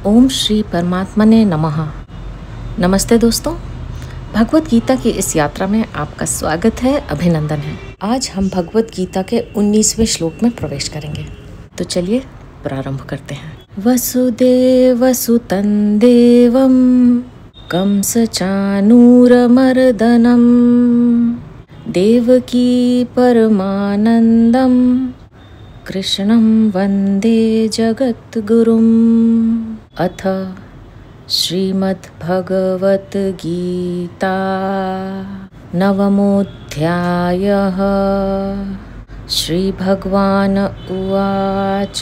ओम श्री परमात्मने नमः। नमस्ते दोस्तों, भगवत गीता की इस यात्रा में आपका स्वागत है, अभिनंदन है। आज हम भगवत गीता के 19वें श्लोक में प्रवेश करेंगे, तो चलिए प्रारंभ करते हैं। वसुदेवसुतं देवं कंसचानूरमर्दनं देवकी परमानन्दं कृष्णं वन्दे जगद्गुरुम्। अथ श्रीमद्भगवद्गीता नवमोऽध्यायः। श्रीभगवान् उवाच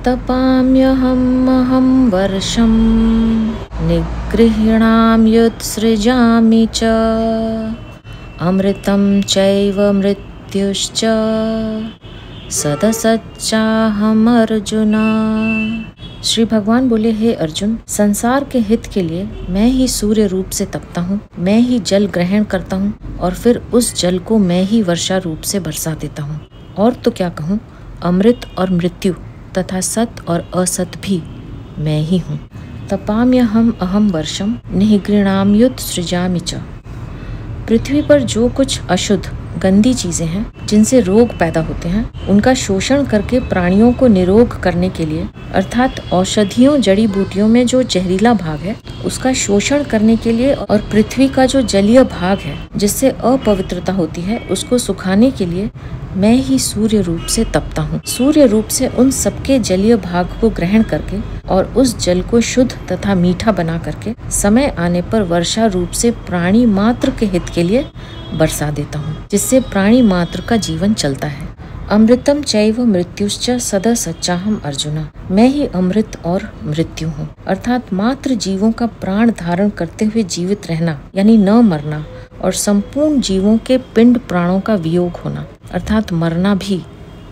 तपाम्यहमहं वर्षं निगृह्णाम्युत्सृजामि च अमृतं चैव मृत्युश्च सदसच्चाहम् अर्जुन। श्री भगवान बोले, हे अर्जुन, संसार के हित के लिए मैं ही सूर्य रूप से तपता हूँ, मैं ही जल ग्रहण करता हूँ और फिर उस जल को मैं ही वर्षा रूप से बरसा देता हूँ। और तो क्या कहूँ, अमृत और मृत्यु तथा सत और असत भी मैं ही हूँ। तपाम्यहम् अहं वर्षम निगृह्णाम्युत्सृजामि च। पृथ्वी पर जो कुछ अशुद्ध गंदी चीजें हैं जिनसे रोग पैदा होते हैं, उनका शोषण करके प्राणियों को निरोग करने के लिए, अर्थात औषधियों जड़ी बूटियों में जो जहरीला भाग है उसका शोषण करने के लिए, और पृथ्वी का जो जलीय भाग है जिससे अपवित्रता होती है उसको सुखाने के लिए मैं ही सूर्य रूप से तपता हूँ। सूर्य रूप से उन सबके जलीय भाग को ग्रहण करके और उस जल को शुद्ध तथा मीठा बना करके समय आने पर वर्षा रूप से प्राणी मात्र के हित के लिए बरसा देता हूँ, जिससे प्राणी मात्र का जीवन चलता है। अमृतम चैव मृत्युश्च सदा सच्चाहम अर्जुन। मैं ही अमृत और मृत्यु हूँ, अर्थात मात्र जीवों का प्राण धारण करते हुए जीवित रहना यानी न मरना, और संपूर्ण जीवों के पिंड प्राणों का वियोग होना अर्थात मरना भी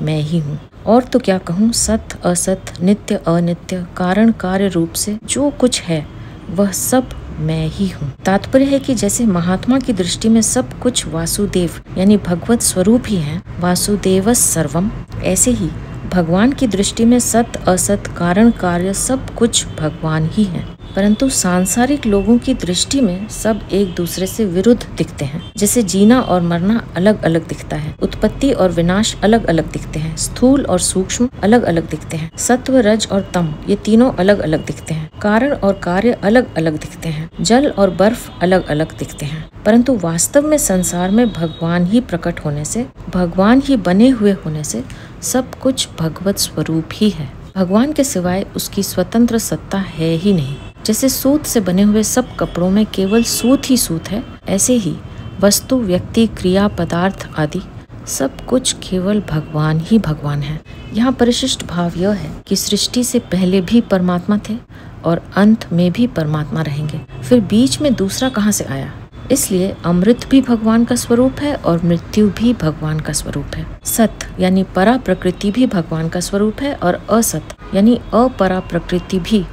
मैं ही हूँ। और तो क्या कहूँ, सत असत, नित्य अनित्य, कारण कार्य रूप से जो कुछ है वह सब मैं ही हूँ। तात्पर्य है कि जैसे महात्मा की दृष्टि में सब कुछ वासुदेव यानी भगवत स्वरूप ही है, वासुदेवस् सर्वम, ऐसे ही भगवान की दृष्टि में सत असत, कारण कार्य सब कुछ भगवान ही है। परंतु सांसारिक लोगों की दृष्टि में सब एक दूसरे से विरुद्ध दिखते हैं। जैसे जीना और मरना अलग अलग दिखता है, उत्पत्ति और विनाश अलग अलग दिखते हैं, स्थूल और सूक्ष्म अलग अलग दिखते हैं, सत्व रज और तम ये तीनों अलग अलग दिखते हैं, कारण और कार्य अलग अलग दिखते हैं, जल और बर्फ अलग अलग दिखते हैं। परंतु वास्तव में संसार में भगवान ही प्रकट होने से, भगवान ही बने हुए होने से सब कुछ भगवत स्वरूप ही है। भगवान के सिवाय उसकी स्वतंत्र सत्ता है ही नहीं। जैसे सूत से बने हुए सब कपड़ों में केवल सूत ही सूत है, ऐसे ही वस्तु, व्यक्ति, क्रिया, पदार्थ आदि सब कुछ केवल भगवान ही भगवान है। यहाँ परिशिष्ट भाव यह है कि सृष्टि से पहले भी परमात्मा थे और अंत में भी परमात्मा रहेंगे, फिर बीच में दूसरा कहाँ से आया। इसलिए अमृत भी भगवान का स्वरूप है और मृत्यु भी भगवान का स्वरूप है। सत यानी परा प्रकृति भी भगवान का स्वरूप है और असत यानी अपरा प्रकृति भी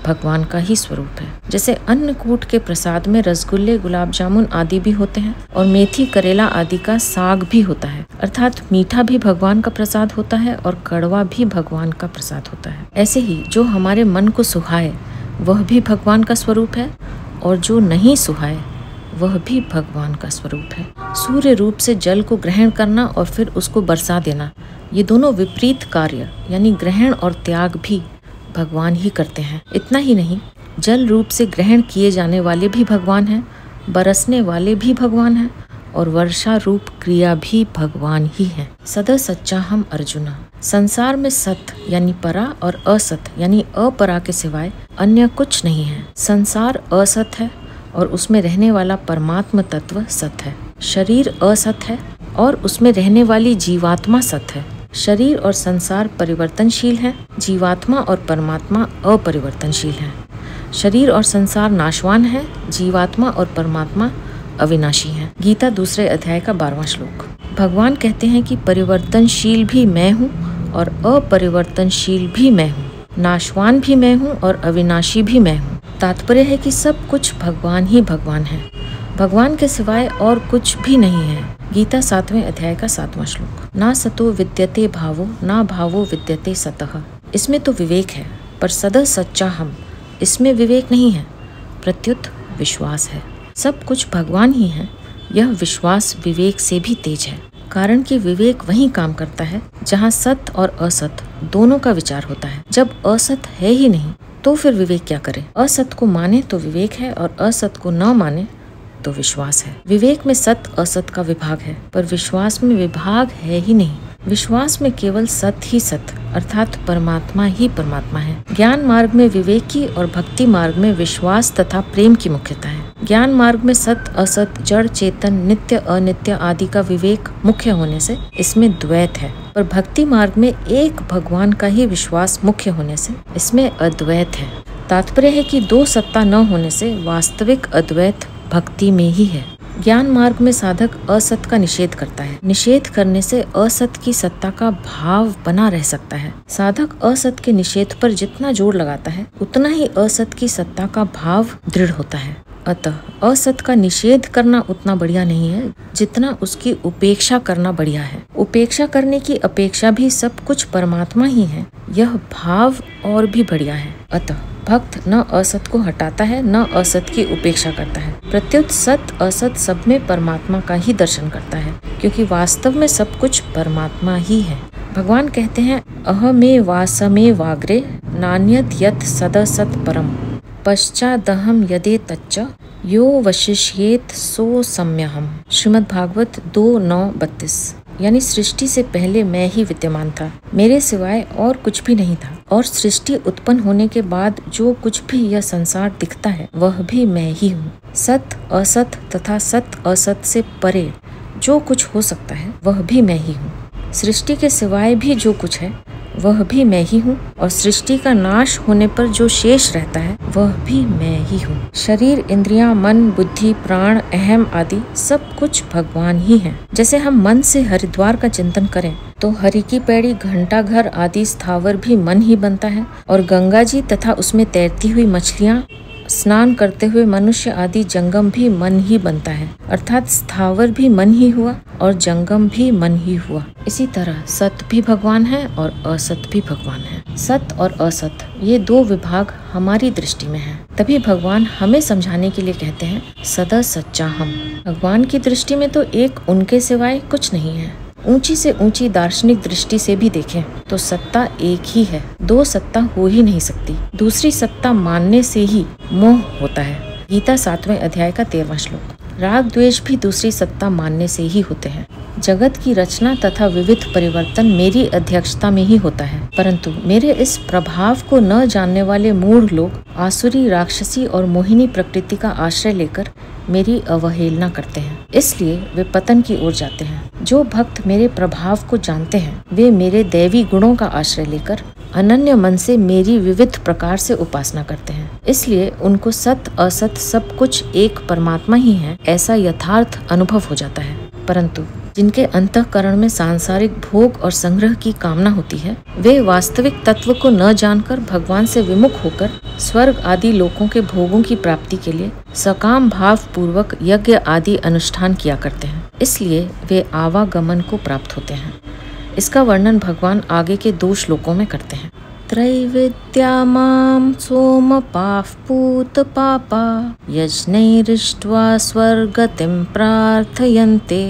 भगवान का ही स्वरूप है। जैसे अन्नकूट के प्रसाद में रसगुल्ले, गुलाब जामुन आदि भी होते हैं और मेथी, करेला आदि का साग भी होता है, अर्थात मीठा भी भगवान का प्रसाद होता है और कड़वा भी भगवान का प्रसाद होता है। ऐसे ही जो हमारे मन को सुहाए वह भी भगवान का स्वरूप है और जो नहीं सुहाए वह भी भगवान का स्वरूप है। सूर्य रूप से जल को ग्रहण करना और फिर उसको बरसा देना, ये दोनों विपरीत कार्य यानी ग्रहण और त्याग भी भगवान ही करते हैं। इतना ही नहीं, जल रूप से ग्रहण किए जाने वाले भी भगवान हैं, बरसने वाले भी भगवान हैं और वर्षा रूप क्रिया भी भगवान ही है। सदा सच्चाहम अर्जुन। संसार में सत यानी परा और असत यानी अपरा के सिवाय अन्य कुछ नहीं है। संसार असत है और उसमें रहने वाला परमात्म तत्व सत है। शरीर असत है और उसमें रहने वाली जीवात्मा सत है। शरीर और संसार परिवर्तनशील है, जीवात्मा और परमात्मा अपरिवर्तनशील है। शरीर और संसार नाशवान है, जीवात्मा और परमात्मा अविनाशी है। गीता 2 अध्याय का 12वां श्लोक। भगवान कहते हैं कि परिवर्तनशील भी मैं हूँ और अपरिवर्तनशील भी मैं हूँ, नाशवान भी मैं हूँ और अविनाशी भी मैं हूँ। तात्पर्य है कि सब कुछ भगवान ही भगवान है, भगवान के सिवाय और कुछ भी नहीं है। गीता 7वें अध्याय का 7वां श्लोक। ना सतो विद्यते भावो ना भावो विद्यते सतः। इसमें तो विवेक है, पर सदा सच्चा हम, इसमें विवेक नहीं है, प्रत्युत विश्वास है। सब कुछ भगवान ही है, यह विश्वास विवेक से भी तेज है, कारण कि विवेक वहीं काम करता है जहाँ सत्य और असत्य दोनों का विचार होता है। जब असत्य है ही नहीं तो फिर विवेक क्या करे? असत्य को माने तो विवेक है और असत्य को न माने तो विश्वास है। विवेक में सत्य असत्य का विभाग है, पर विश्वास में विभाग है ही नहीं। विश्वास में केवल सत्य ही सत्य अर्थात परमात्मा ही परमात्मा है। ज्ञान मार्ग में विवेक की और भक्ति मार्ग में विश्वास तथा प्रेम की मुख्यता है। ज्ञान मार्ग में सत्य असत्य, जड़ चेतन, नित्य अनित्य आदि का विवेक मुख्य होने से इसमें द्वैत है, पर भक्ति मार्ग में एक भगवान का ही विश्वास मुख्य होने से इसमें अद्वैत है। तात्पर्य है कि दो सत्ता न होने से वास्तविक अद्वैत भक्ति में ही है। ज्ञान मार्ग में साधक असत्य का निषेध करता है। निषेध करने से असत्य की सत्ता का भाव बना रह सकता है। साधक असत्य के निषेध पर जितना जोर लगाता है उतना ही असत्य की सत्ता का भाव दृढ़ होता है। अतः असत्य का निषेध करना उतना बढ़िया नहीं है जितना उसकी उपेक्षा करना बढ़िया है। उपेक्षा करने की अपेक्षा भी सब कुछ परमात्मा ही है, यह भाव और भी बढ़िया है। अतः भक्त न असत को हटाता है न असत की उपेक्षा करता है, प्रत्युत सत असत सब में परमात्मा का ही दर्शन करता है, क्योंकि वास्तव में सब कुछ परमात्मा ही है। भगवान कहते हैं अहमे वासमे वाग्रे नान्यत यत सदसत परम पश्चादहम यदे तच्च यो वशिष्येत सो सम्यहम। श्रीमद् भागवत 2:9-32। यानी सृष्टि से पहले मैं ही विद्यमान था, मेरे सिवाय और कुछ भी नहीं था, और सृष्टि उत्पन्न होने के बाद जो कुछ भी यह संसार दिखता है वह भी मैं ही हूँ। सत असत तथा सत असत से परे जो कुछ हो सकता है वह भी मैं ही हूँ। सृष्टि के सिवाय भी जो कुछ है वह भी मैं ही हूँ, और सृष्टि का नाश होने पर जो शेष रहता है वह भी मैं ही हूँ। शरीर, इंद्रियां, मन, बुद्धि, प्राण, अहम आदि सब कुछ भगवान ही हैं। जैसे हम मन से हरिद्वार का चिंतन करें तो हरि की पैड़ी, घंटा घर आदि स्थावर भी मन ही बनता है, और गंगा जी तथा उसमें तैरती हुई मछलियाँ, स्नान करते हुए मनुष्य आदि जंगम भी मन ही बनता है, अर्थात स्थावर भी मन ही हुआ और जंगम भी मन ही हुआ। इसी तरह सत्य भी भगवान है और असत भी भगवान है। सत्य और असत ये दो विभाग हमारी दृष्टि में है, तभी भगवान हमें समझाने के लिए कहते हैं सदा सच्चा हम। भगवान की दृष्टि में तो एक उनके सिवाय कुछ नहीं है। ऊंची से ऊंची दार्शनिक दृष्टि से भी देखें तो सत्ता एक ही है, दो सत्ता हो ही नहीं सकती। दूसरी सत्ता मानने से ही मोह होता है। गीता 7वें अध्याय का 13वां श्लोक। राग द्वेष भी दूसरी सत्ता मानने से ही होते हैं। जगत की रचना तथा विविध परिवर्तन मेरी अध्यक्षता में ही होता है, परंतु मेरे इस प्रभाव को न जानने वाले मूढ़ लोग आसुरी, राक्षसी और मोहिनी प्रकृति का आश्रय लेकर मेरी अवहेलना करते हैं, इसलिए वे पतन की ओर जाते हैं। जो भक्त मेरे प्रभाव को जानते हैं वे मेरे दैवी गुणों का आश्रय लेकर अनन्य मन से मेरी विविध प्रकार से उपासना करते हैं, इसलिए उनको सत्य असत सब कुछ एक परमात्मा ही है ऐसा यथार्थ अनुभव हो जाता है। परंतु जिनके अंतःकरण में सांसारिक भोग और संग्रह की कामना होती है वे वास्तविक तत्व को न जानकर भगवान से विमुख होकर स्वर्ग आदि लोकों के भोगों की प्राप्ति के लिए सकाम भाव पूर्वक यज्ञ आदि अनुष्ठान किया करते हैं, इसलिए वे आवागमन को प्राप्त होते हैं। इसका वर्णन भगवान आगे के 2 श्लोकों में करते हैं। त्रैविद्या मां सोमपाः पूत पापा यज्ञैरिष्ट्वा स्वर्गतिं प्रार्थयन्ते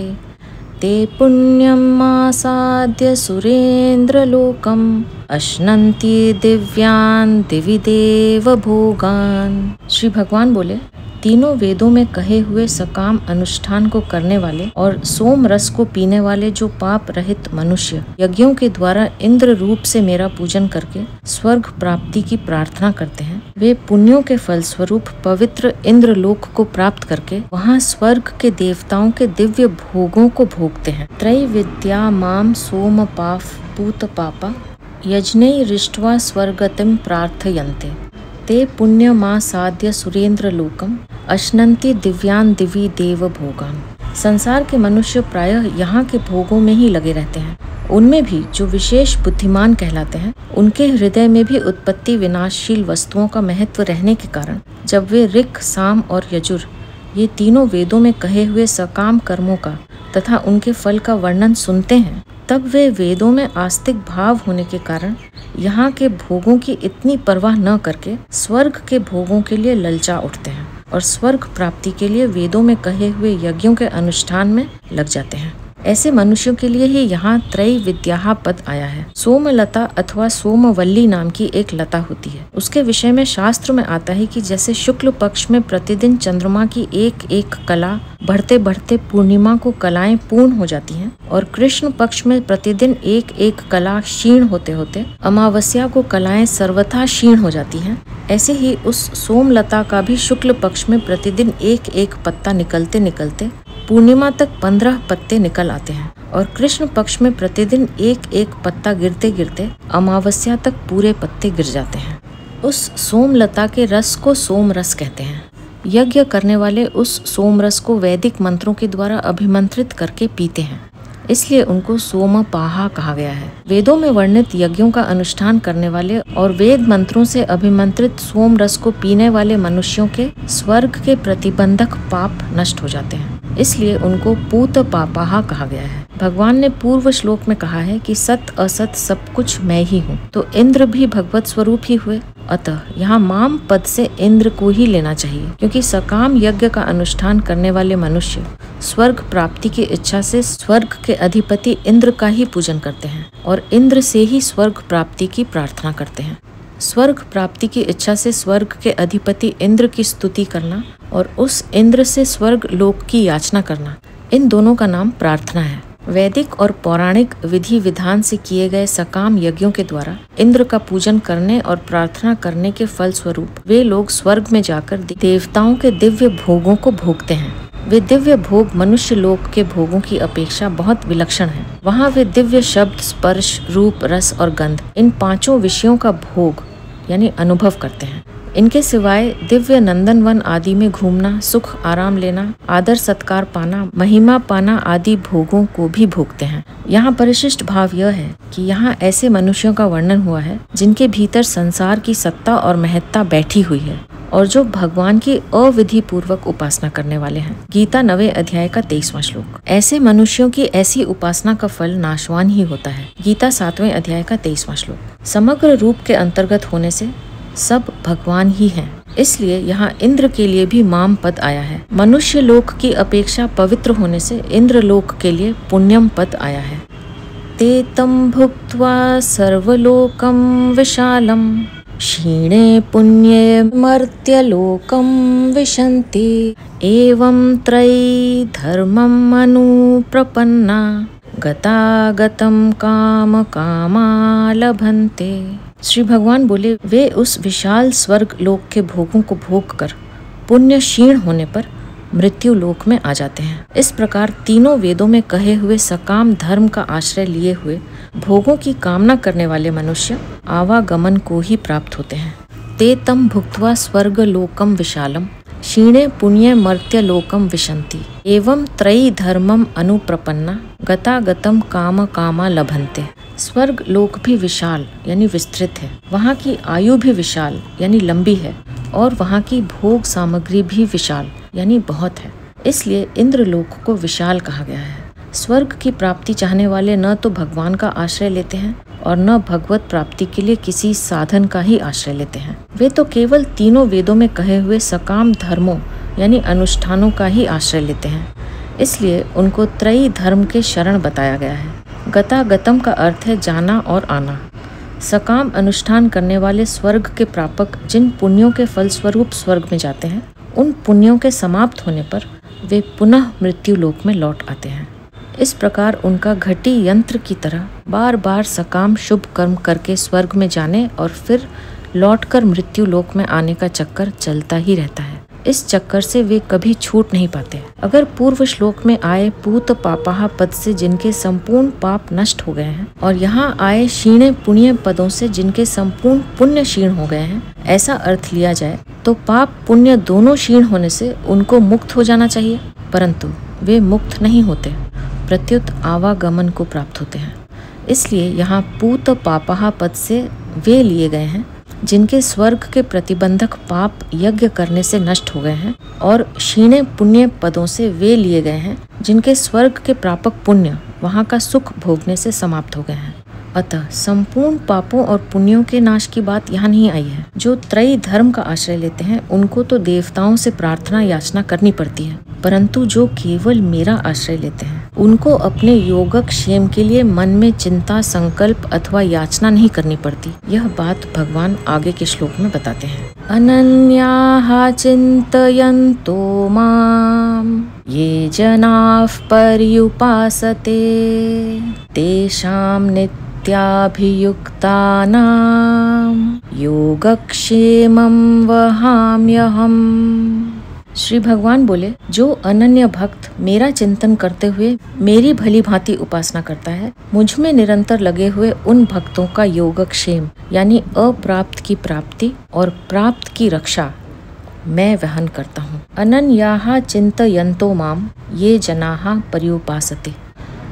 ते पुण्यम् आसाद्य सुरेन्द्रलोकम् अश्नन्ति दिव्यान् दिवि देव भोगान्। श्री भगवान बोले, तीनों वेदों में कहे हुए सकाम अनुष्ठान को करने वाले और सोम रस को पीने वाले जो पाप रहित मनुष्य यज्ञों के द्वारा इंद्र रूप से मेरा पूजन करके स्वर्ग प्राप्ति की प्रार्थना करते हैं, वे पुण्यों के फल स्वरूप पवित्र इंद्र लोक को प्राप्त करके वहाँ स्वर्ग के देवताओं के दिव्य भोगों को भोगते हैं। त्रैविद्या माम सोम पाफ पूत पापा यज्ञैरिष्ट्वा स्वर्गतिं प्रार्थयन्ते ते पुण्यमासाद्य सुरेंद्र लोकम अश्नन्ति दिव्यान दिवी देव भोगान। संसार के मनुष्य प्रायः यहाँ के भोगों में ही लगे रहते हैं। उनमें भी जो विशेष बुद्धिमान कहलाते हैं उनके हृदय में भी उत्पत्ति विनाशशील वस्तुओं का महत्व रहने के कारण जब वे ऋक्, साम और यजुर ये तीनों वेदों में कहे हुए सकाम कर्मों का तथा उनके फल का वर्णन सुनते हैं, तब वे वेदों में आस्तिक भाव होने के कारण यहाँ के भोगों की इतनी परवाह न करके स्वर्ग के भोगों के लिए ललचा उठते हैं और स्वर्ग प्राप्ति के लिए वेदों में कहे हुए यज्ञों के अनुष्ठान में लग जाते हैं। ऐसे मनुष्यों के लिए ही यहाँ त्रैविद्या पद आया है। सोमलता अथवा सोमवल्ली नाम की एक लता होती है। उसके विषय में शास्त्र में आता है कि जैसे शुक्ल पक्ष में प्रतिदिन चंद्रमा की एक एक कला बढ़ते बढ़ते पूर्णिमा को कलाएं पूर्ण हो जाती हैं और कृष्ण पक्ष में प्रतिदिन एक एक कला क्षीण होते होते अमावस्या को कलाएं सर्वथा क्षीण हो जाती हैं, ऐसे ही उस सोमलता का भी शुक्ल पक्ष में प्रतिदिन एक एक पत्ता निकलते निकलते पूर्णिमा तक 15 पत्ते निकल आते हैं और कृष्ण पक्ष में प्रतिदिन एक एक पत्ता गिरते गिरते अमावस्या तक पूरे पत्ते गिर जाते हैं। उस सोमलता के रस को सोम रस कहते हैं। यज्ञ करने वाले उस सोम रस को वैदिक मंत्रों के द्वारा अभिमंत्रित करके पीते हैं, इसलिए उनको सोमपाहा कहा गया है। वेदों में वर्णित यज्ञों का अनुष्ठान करने वाले और वेद मंत्रों से अभिमंत्रित सोम रस को पीने वाले मनुष्यों के स्वर्ग के प्रतिबंधक पाप नष्ट हो जाते हैं, इसलिए उनको पूत पापाहा कहा गया है। भगवान ने पूर्व श्लोक में कहा है कि सत असत सब कुछ मैं ही हूँ, तो इंद्र भी भगवत स्वरूप ही हुए। अतः यहाँ माम पद से इंद्र को ही लेना चाहिए, क्योंकि सकाम यज्ञ का अनुष्ठान करने वाले मनुष्य स्वर्ग प्राप्ति की इच्छा से स्वर्ग के अधिपति इंद्र का ही पूजन करते हैं और इंद्र से ही स्वर्ग प्राप्ति की प्रार्थना करते हैं। स्वर्ग प्राप्ति की इच्छा से स्वर्ग के अधिपति इंद्र की स्तुति करना और उस इंद्र से स्वर्ग लोक की याचना करना, इन दोनों का नाम प्रार्थना है। वैदिक और पौराणिक विधि विधान से किए गए सकाम यज्ञों के द्वारा इंद्र का पूजन करने और प्रार्थना करने के फल स्वरूप वे लोग स्वर्ग में जाकर देवताओं के दिव्य भोगों को भोगते हैं। वे दिव्य भोग मनुष्य लोक के भोगों की अपेक्षा बहुत विलक्षण हैं। वहाँ वे दिव्य शब्द, स्पर्श, रूप, रस और गंध, इन पांचों विषयों का भोग यानी अनुभव करते हैं। इनके सिवाय दिव्य नंदनवन आदि में घूमना, सुख आराम लेना, आदर सत्कार पाना, महिमा पाना आदि भोगों को भी भोगते हैं। यहाँ परिशिष्ट भाव यह है कि यहाँ ऐसे मनुष्यों का वर्णन हुआ है जिनके भीतर संसार की सत्ता और महत्ता बैठी हुई है और जो भगवान की अविधि पूर्वक उपासना करने वाले हैं। गीता 9वें अध्याय का 23वां श्लोक। ऐसे मनुष्यों की ऐसी उपासना का फल नाशवान ही होता है। गीता 7वें अध्याय का 23वां श्लोक। समग्र रूप के अंतर्गत होने से सब भगवान ही हैं, इसलिए यहाँ इंद्र के लिए भी माम पद आया है। मनुष्य लोक की अपेक्षा पवित्र होने से इंद्र लोक के लिए पुण्यम पद आया है। ते तम भुक्त्वा सर्वलोकम विशालम क्षीणे पुण्ये मर्त्यलोकम विशन्ति एवं त्रयी धर्मम अनुप्रपन्ना गतागतम काम कामा लभन्ते। श्री भगवान बोले, वे उस विशाल स्वर्ग लोक के भोगों को भोग कर पुण्य क्षीण होने पर मृत्यु लोक में आ जाते हैं। इस प्रकार तीनों वेदों में कहे हुए सकाम धर्म का आश्रय लिए हुए भोगों की कामना करने वाले मनुष्य आवागमन को ही प्राप्त होते हैं। ते तम भुक्त्वा स्वर्ग लोकम विशालम क्षीणे पुण्य मर्त्य लोकम विशन्ति एवं त्रयी धर्मम अनुप्रपन्ना गतागतम काम कामा लभन्ते। स्वर्ग लोक भी विशाल यानी विस्तृत है, वहाँ की आयु भी विशाल यानी लंबी है और वहाँ की भोग सामग्री भी विशाल यानी बहुत है, इसलिए इंद्र लोक को विशाल कहा गया है। स्वर्ग की प्राप्ति चाहने वाले न तो भगवान का आश्रय लेते हैं और न भगवत प्राप्ति के लिए किसी साधन का ही आश्रय लेते हैं। वे तो केवल तीनों वेदों में कहे हुए सकाम धर्मों यानी अनुष्ठानों का ही आश्रय लेते हैं, इसलिए उनको त्रयी धर्म के शरण बताया गया है। गतागतम का अर्थ है जाना और आना। सकाम अनुष्ठान करने वाले स्वर्ग के प्रापक जिन पुण्यों के फलस्वरूप स्वर्ग में जाते हैं, उन पुण्यों के समाप्त होने पर वे पुनः मृत्यु लोक में लौट आते हैं। इस प्रकार उनका घटी यंत्र की तरह बार बार सकाम शुभ कर्म करके स्वर्ग में जाने और फिर लौटकर मृत्यु लोक में आने का चक्कर चलता ही रहता है। इस चक्कर से वे कभी छूट नहीं पाते। अगर पूर्व श्लोक में आए पूत पापाहा पद से जिनके संपूर्ण पाप नष्ट हो गए हैं और यहाँ आए क्षीणे पुण्य पदों से जिनके संपूर्ण पुण्य क्षीण हो गए हैं, ऐसा अर्थ लिया जाए तो पाप पुण्य दोनों क्षीण होने से उनको मुक्त हो जाना चाहिए, परंतु वे मुक्त नहीं होते, प्रत्युत आवागमन को प्राप्त होते हैं। इसलिए यहाँ पूत पापाहा पद से वे लिए गए हैं जिनके स्वर्ग के प्रतिबंधक पाप यज्ञ करने से नष्ट हो गए हैं, और क्षीणे पुण्य पदों से वे लिए गए हैं जिनके स्वर्ग के प्रापक पुण्य वहाँ का सुख भोगने से समाप्त हो गए हैं। अतः संपूर्ण पापों और पुण्यों के नाश की बात यहाँ नहीं आई है। जो त्रयी धर्म का आश्रय लेते हैं उनको तो देवताओं से प्रार्थना याचना करनी पड़ती है, परंतु जो केवल मेरा आश्रय लेते हैं उनको अपने योगक्षेम के लिए मन में चिंता, संकल्प अथवा याचना नहीं करनी पड़ती। यह बात भगवान आगे के श्लोक में बताते हैं। अनन्याः चिन्तयन्तो माम् ये जनाः पर्युपासते तेषां नित्याभियुक्तानां योगक्षेमं वहाम्यहम्। श्री भगवान बोले, जो अनन्य भक्त मेरा चिंतन करते हुए मेरी भली भांति उपासना करता है, मुझ में निरंतर लगे हुए उन भक्तों का योगक्षेम यानी अप्राप्त की प्राप्ति और प्राप्त की रक्षा मैं वहन करता हूँ। अनन्याः चिन्तयन्तो माम ये जनाः पर्युपासते।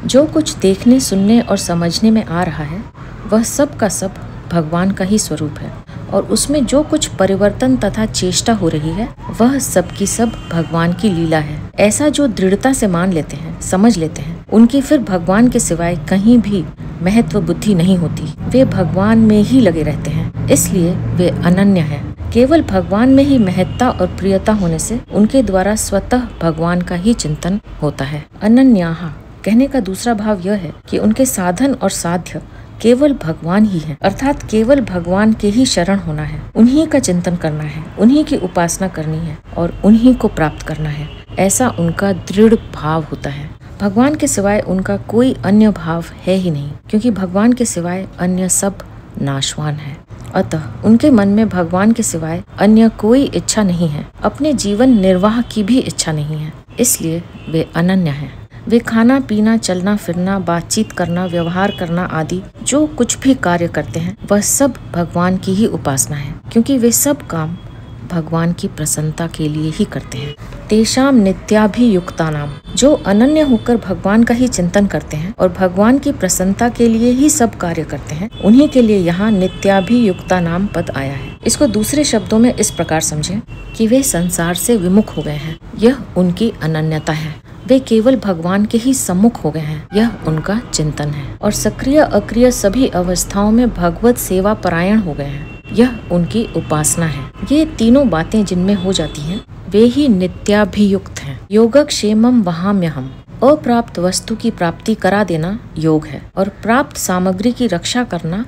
जो कुछ देखने, सुनने और समझने में आ रहा है वह सब का सब भगवान का ही स्वरूप है, और उसमें जो कुछ परिवर्तन तथा चेष्टा हो रही है वह सब की सब भगवान की लीला है। ऐसा जो दृढ़ता से मान लेते हैं, समझ लेते हैं, उनकी फिर भगवान के सिवाय कहीं भी महत्व बुद्धि नहीं होती। वे भगवान में ही लगे रहते हैं, इसलिए वे अनन्य हैं। केवल भगवान में ही महत्ता और प्रियता होने से उनके द्वारा स्वतः भगवान का ही चिंतन होता है। अनन्याः कहने का दूसरा भाव यह है कि उनके साधन और साध्य केवल भगवान ही है, अर्थात केवल भगवान के ही शरण होना है, उन्हीं का चिंतन करना है, उन्हीं की उपासना करनी है और उन्हीं को प्राप्त करना है। ऐसा उनका दृढ़ भाव होता है। भगवान के सिवाय उनका कोई अन्य भाव है ही नहीं, क्योंकि भगवान के सिवाय अन्य सब नाशवान है। अतः उनके मन में भगवान के सिवाय अन्य कोई इच्छा नहीं है, अपने जीवन निर्वाह की भी इच्छा नहीं है, इसलिए वे अनन्य हैं। वे खाना पीना, चलना फिरना, बातचीत करना, व्यवहार करना आदि जो कुछ भी कार्य करते हैं वह सब भगवान की ही उपासना है, क्योंकि वे सब काम भगवान की प्रसन्नता के लिए ही करते हैं। तेषाम नित्याभियुक्तानाम, जो अनन्य होकर भगवान का ही चिंतन करते हैं और भगवान की प्रसन्नता के लिए ही सब कार्य करते हैं, उन्हीं के लिए यहाँ नित्याभियुक्ता नाम पद आया है। इसको दूसरे शब्दों में इस प्रकार समझें कि वे संसार से विमुख हो गए हैं, यह उनकी अनन्यता है। वे केवल भगवान के ही सम्मुख हो गए हैं, यह उनका चिंतन है। और सक्रिय अक्रिय सभी अवस्थाओं में भगवत सेवा परायण हो गए हैं, यह उनकी उपासना है। ये तीनों बातें जिनमें हो जाती हैं वे ही नित्याभियुक्त हैं। योगक्षेमम वहाम्यहम्, अप्राप्त वस्तु की प्राप्ति करा देना योग है और प्राप्त सामग्री की रक्षा करना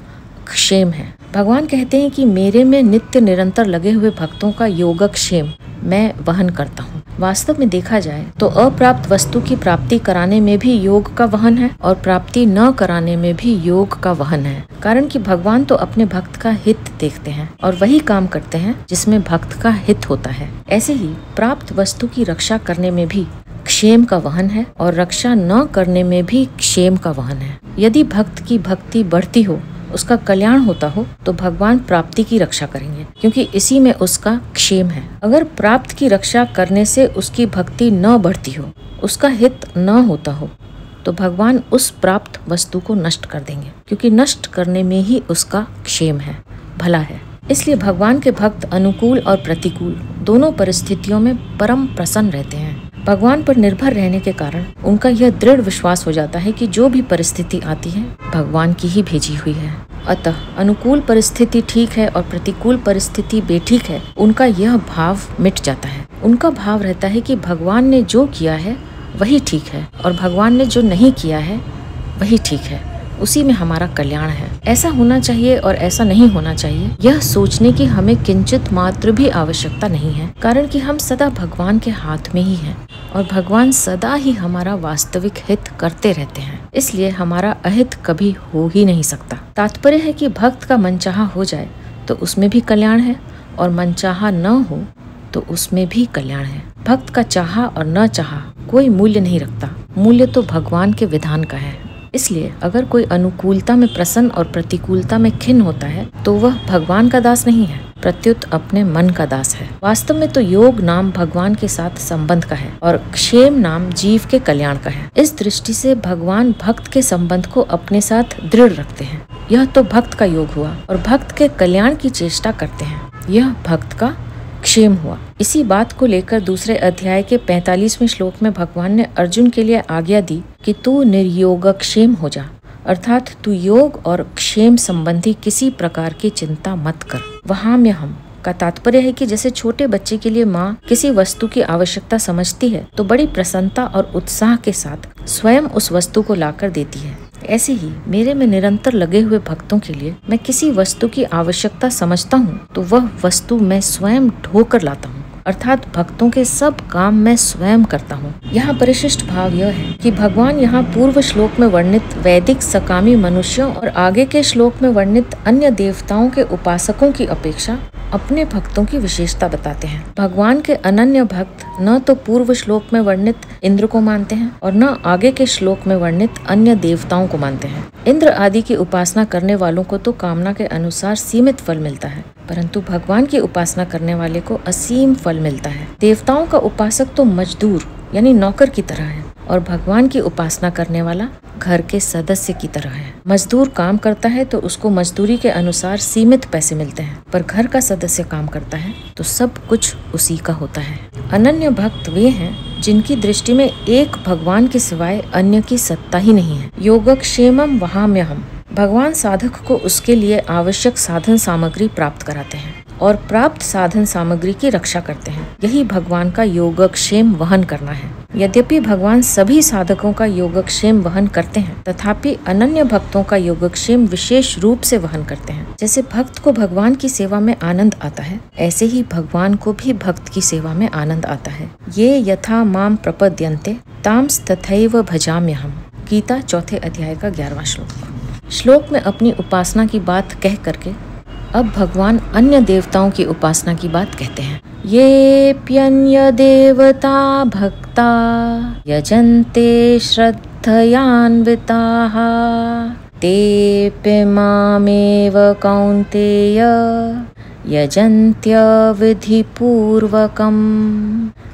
क्षेम है। भगवान कहते हैं कि मेरे में नित्य निरंतर लगे हुए भक्तों का योगक्षेम मैं वहन करता हूँ। वास्तव में देखा जाए तो अप्राप्त वस्तु की प्राप्ति कराने में भी योग का वहन है और प्राप्ति न कराने में भी योग का वहन है, कारण कि भगवान तो अपने भक्त का हित देखते हैं और वही काम करते हैं जिसमें भक्त का हित होता है। ऐसे ही प्राप्त वस्तु की रक्षा करने में भी क्षेम का वहन है और रक्षा न करने में भी क्षेम का वहन है। यदि भक्त की भक्ति बढ़ती हो, उसका कल्याण होता हो, तो भगवान प्राप्ति की रक्षा करेंगे, क्योंकि इसी में उसका क्षेम है। अगर प्राप्त की रक्षा करने से उसकी भक्ति न बढ़ती हो, उसका हित न होता हो, तो भगवान उस प्राप्त वस्तु को नष्ट कर देंगे, क्योंकि नष्ट करने में ही उसका क्षेम है, भला है। इसलिए भगवान के भक्त अनुकूल और प्रतिकूल दोनों परिस्थितियों में परम प्रसन्न रहते हैं। भगवान पर निर्भर रहने के कारण उनका यह दृढ़ विश्वास हो जाता है कि जो भी परिस्थिति आती है भगवान की ही भेजी हुई है। अतः अनुकूल परिस्थिति ठीक है और प्रतिकूल परिस्थिति बेठीक है, उनका यह भाव मिट जाता है। उनका भाव रहता है कि भगवान ने जो किया है वही ठीक है और भगवान ने जो नहीं किया है वही ठीक है, उसी में हमारा कल्याण है। ऐसा होना चाहिए और ऐसा नहीं होना चाहिए, यह सोचने की हमें किंचित मात्र भी आवश्यकता नहीं है, कारण कि हम सदा भगवान के हाथ में ही हैं और भगवान सदा ही हमारा वास्तविक हित करते रहते हैं, इसलिए हमारा अहित कभी हो ही नहीं सकता। तात्पर्य है कि भक्त का मनचाहा हो जाए तो उसमें भी कल्याण है और मनचाहा न हो तो उसमें भी कल्याण है। भक्त का चाहा और न चाहा कोई मूल्य नहीं रखता, मूल्य तो भगवान के विधान का है। इसलिए अगर कोई अनुकूलता में प्रसन्न और प्रतिकूलता में खिन्न होता है तो वह भगवान का दास नहीं है, प्रत्युत अपने मन का दास है। वास्तव में तो योग नाम भगवान के साथ संबंध का है और क्षेम नाम जीव के कल्याण का है। इस दृष्टि से भगवान भक्त के संबंध को अपने साथ दृढ़ रखते हैं। यह तो भक्त का योग हुआ और भक्त के कल्याण की चेष्टा करते हैं। यह भक्त का क्षेम हुआ। इसी बात को लेकर दूसरे अध्याय के 45वें श्लोक में भगवान ने अर्जुन के लिए आज्ञा दी कि तू निर्योगक्षेम हो जा, अर्थात तू योग और क्षेम संबंधी किसी प्रकार की चिंता मत कर। वहाम्यहम् का तात्पर्य है कि जैसे छोटे बच्चे के लिए माँ किसी वस्तु की आवश्यकता समझती है तो बड़ी प्रसन्नता और उत्साह के साथ स्वयं उस वस्तु को लाकर देती है, ऐसे ही मेरे में निरंतर लगे हुए भक्तों के लिए मैं किसी वस्तु की आवश्यकता समझता हूँ तो वह वस्तु मैं स्वयं ढोकर लाता हूँ, अर्थात भक्तों के सब काम मैं स्वयं करता हूँ। यहाँ परिशिष्ट भाव यह है कि भगवान यहाँ पूर्व श्लोक में वर्णित वैदिक सकामी मनुष्यों और आगे के श्लोक में वर्णित अन्य देवताओं के उपासकों की अपेक्षा अपने भक्तों की विशेषता बताते हैं। भगवान के अनन्य भक्त न तो पूर्व श्लोक में वर्णित इंद्र को मानते हैं और न आगे के श्लोक में वर्णित अन्य देवताओं को मानते हैं। इंद्र आदि की उपासना करने वालों को तो कामना के अनुसार सीमित फल मिलता है, परंतु भगवान की उपासना करने वाले को असीम फल मिलता है। देवताओं का उपासक तो मजदूर यानी नौकर की तरह है और भगवान की उपासना करने वाला घर के सदस्य की तरह है। मजदूर काम करता है तो उसको मजदूरी के अनुसार सीमित पैसे मिलते हैं, पर घर का सदस्य काम करता है तो सब कुछ उसी का होता है। अनन्य भक्त वे हैं जिनकी दृष्टि में एक भगवान के सिवाय अन्य की सत्ता ही नहीं है। योगक्षेमम वहाम्यहम्, भगवान साधक को उसके लिए आवश्यक साधन सामग्री प्राप्त कराते हैं और प्राप्त साधन सामग्री की रक्षा करते हैं। यही भगवान का योगक्षेम वहन करना है। यद्यपि भगवान सभी साधकों का योगक्षेम वहन करते हैं, तथापि अनन्य भक्तों का योगक्षेम विशेष रूप से वहन करते हैं। जैसे भक्त को भगवान की सेवा में आनंद आता है, ऐसे ही भगवान को भी भक्त की सेवा में आनंद आता है। ये यथा माम प्रपद्यन्ते तांस तथैव भजाम्यहम्, गीता चौथे अध्याय का 11वां श्लोक। श्लोक में अपनी उपासना की बात कह करके अब भगवान अन्य देवताओं की उपासना की बात कहते हैं। येऽप्यन्य देवता भक्ता यजन्ते श्रद्धयान्विताः तेऽपि मामेव कौन्तेय यजन्त्य विधिपूर्वकम्।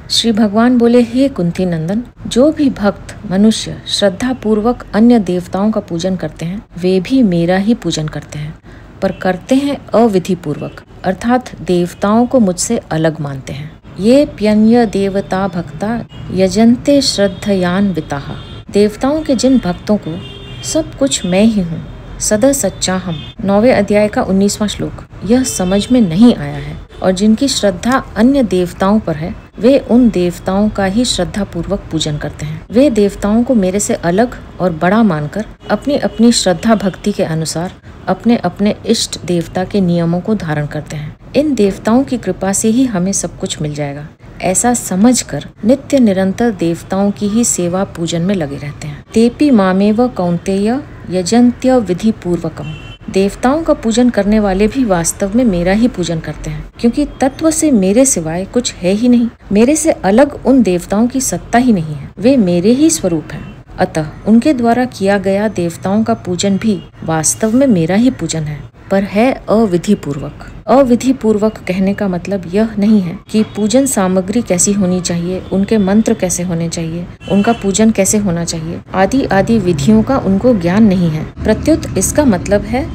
श्री भगवान बोले, हे कुंती नंदन, जो भी भक्त मनुष्य श्रद्धा पूर्वक अन्य देवताओं का पूजन करते हैं वे भी मेरा ही पूजन करते हैं, पर करते हैं अविधि पूर्वक, अर्थात देवताओं को मुझसे अलग मानते हैं। ये प्यन्य देवता भक्ता यजन्ते श्रद्धयान्विताः, देवताओं के जिन भक्तों को सब कुछ मैं ही हूँ, सदा सच्चा हम, 9वें अध्याय का 19वां श्लोक, यह समझ में नहीं आया है और जिनकी श्रद्धा अन्य देवताओं पर है वे उन देवताओं का ही श्रद्धा पूर्वक पूजन करते हैं। वे देवताओं को मेरे से अलग और बड़ा मानकर अपनी अपनी श्रद्धा भक्ति के अनुसार अपने अपने इष्ट देवता के नियमों को धारण करते हैं। इन देवताओं की कृपा से ही हमें सब कुछ मिल जाएगा, ऐसा समझकर नित्य निरंतर देवताओं की ही सेवा पूजन में लगे रहते हैं। तेपि मामेव कौन्तेय यजन्त्य विधि पूर्वकम्, देवताओं का पूजन करने वाले भी वास्तव में मेरा ही पूजन करते हैं, क्योंकि तत्व से मेरे सिवाय कुछ है ही नहीं। मेरे से अलग उन देवताओं की सत्ता ही नहीं है, वे मेरे ही स्वरूप हैं। अतः उनके द्वारा किया गया देवताओं का पूजन भी वास्तव में मेरा ही पूजन है, पर है अविधि पूर्वक। अविधि पूर्वक कहने का मतलब यह नहीं है कि पूजन सामग्री कैसी होनी चाहिए, उनके मंत्र कैसे होने चाहिए, उनका पूजन कैसे होना चाहिए, आदि आदि विधियों का उनको ज्ञान नहीं है। प्रत्युत इसका मतलब है